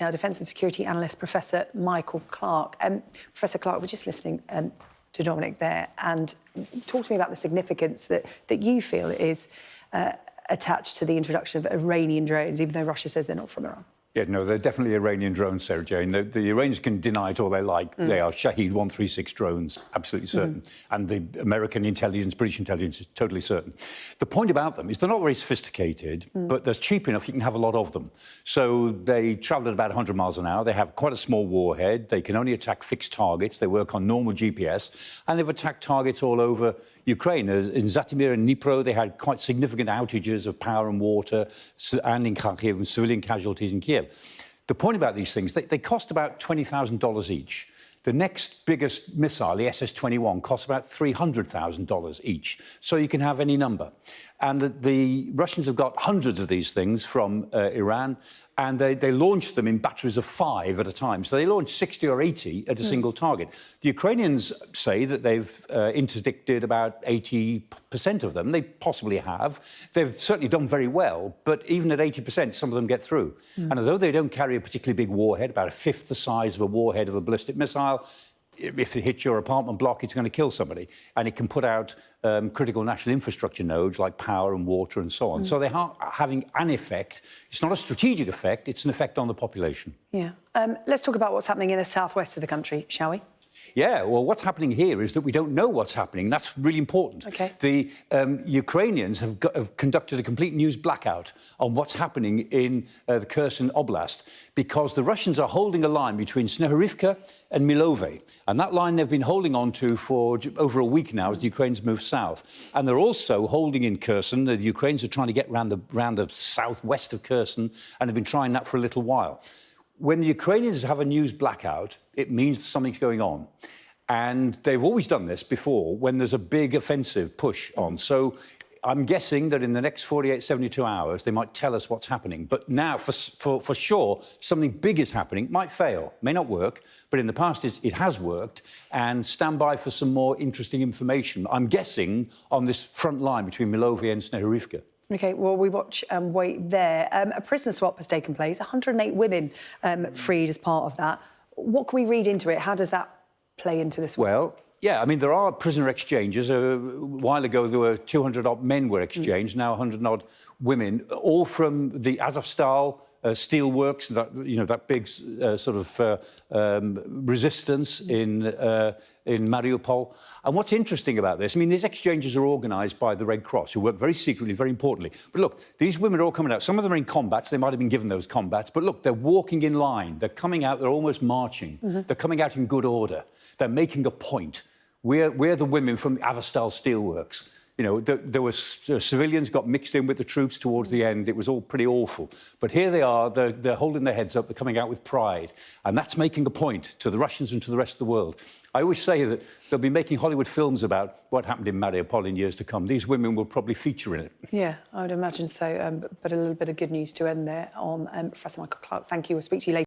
Our Defence and Security Analyst, Professor Michael Clarke. Professor Clarke, we're just listening to Dominic there, and talk to me about the significance that you feel is attached to the introduction of Iranian drones, even though Russia says they're not from Iran. Yeah, no, they're definitely Iranian drones, Sarah Jane. The Iranians can deny it all they like. They are Shahed 136 drones, absolutely certain. And the American intelligence, British intelligence is totally certain. The point about them is they're not very sophisticated, but they're cheap enough you can have a lot of them. So they travel at about 100 miles an hour. They have quite a small warhead. They can only attack fixed targets. They work on normal GPS. And they've attacked targets all over Ukraine. In Zhytomyr and Dnipro, they had quite significant outages of power and water, and in Kharkiv, and civilian casualties in Kiev. The point about these things, they cost about $20,000 each. The next biggest missile, the SS-21, costs about $300,000 each. So you can have any number. And the Russians have got hundreds of these things from Iran, and they launch them in batteries of 5 at a time. So they launch 60 or 80 at a single target. The Ukrainians say that they've interdicted about 80% of them. They possibly have. They've certainly done very well, but even at 80%, some of them get through. And although they don't carry a particularly big warhead, about a fifth the size of a warhead of a ballistic missile, if it hits your apartment block, it's going to kill somebody. And it can put out critical national infrastructure nodes like power and water and so on. So they are having an effect. It's not a strategic effect, it's an effect on the population. Yeah. Let's talk about what's happening in the southwest of the country, shall we? Yeah, well, what's happening here is that we don't know what's happening. That's really important. Okay. The Ukrainians have conducted a complete news blackout on what's happening in the Kherson Oblast because the Russians are holding a line between Snehurivka and Milove. And that line they've been holding on to for over a week now as the Ukrainians move south. And they're also holding in Kherson. The Ukrainians are trying to get round the southwest of Kherson, and they've been trying that for a little while. When the Ukrainians have a news blackout, it means something's going on. And they've always done this before when there's a big offensive push on. So I'm guessing that in the next 48, 72 hours, they might tell us what's happening. But now, for sure, something big is happening. Might fail, may not work, but in the past it has worked. And stand by for some more interesting information, I'm guessing, on this front line between Milove and Snehurivka. OK, well, we watch and wait there. A prisoner swap has taken place, 108 women freed as part of that. What can we read into it? How does that play into this? Well, yeah, I mean, there are prisoner exchanges. A while ago, there were 200-odd men were exchanged, now 100-odd women, all from the Azovstal steelworks, that big sort of resistance in Mariupol. And what's interesting about this, I mean, these exchanges are organised by the Red Cross, who work very secretly, very importantly. But look, these women are all coming out. Some of them are in combats. They might have been given those combats. But look, they're walking in line. They're coming out. They're almost marching. They're coming out in good order. They're making a point. We're the women from Azovstal steelworks. You know, there were civilians got mixed in with the troops towards the end. It was all pretty awful. But here they are. They're holding their heads up. They're coming out with pride. And that's making a point to the Russians and to the rest of the world. I always say that they'll be making Hollywood films about what happened in Mariupol in years to come. These women will probably feature in it. Yeah, I would imagine so. But a little bit of good news to end there on Professor Michael Clarke. Thank you. We'll speak to you later.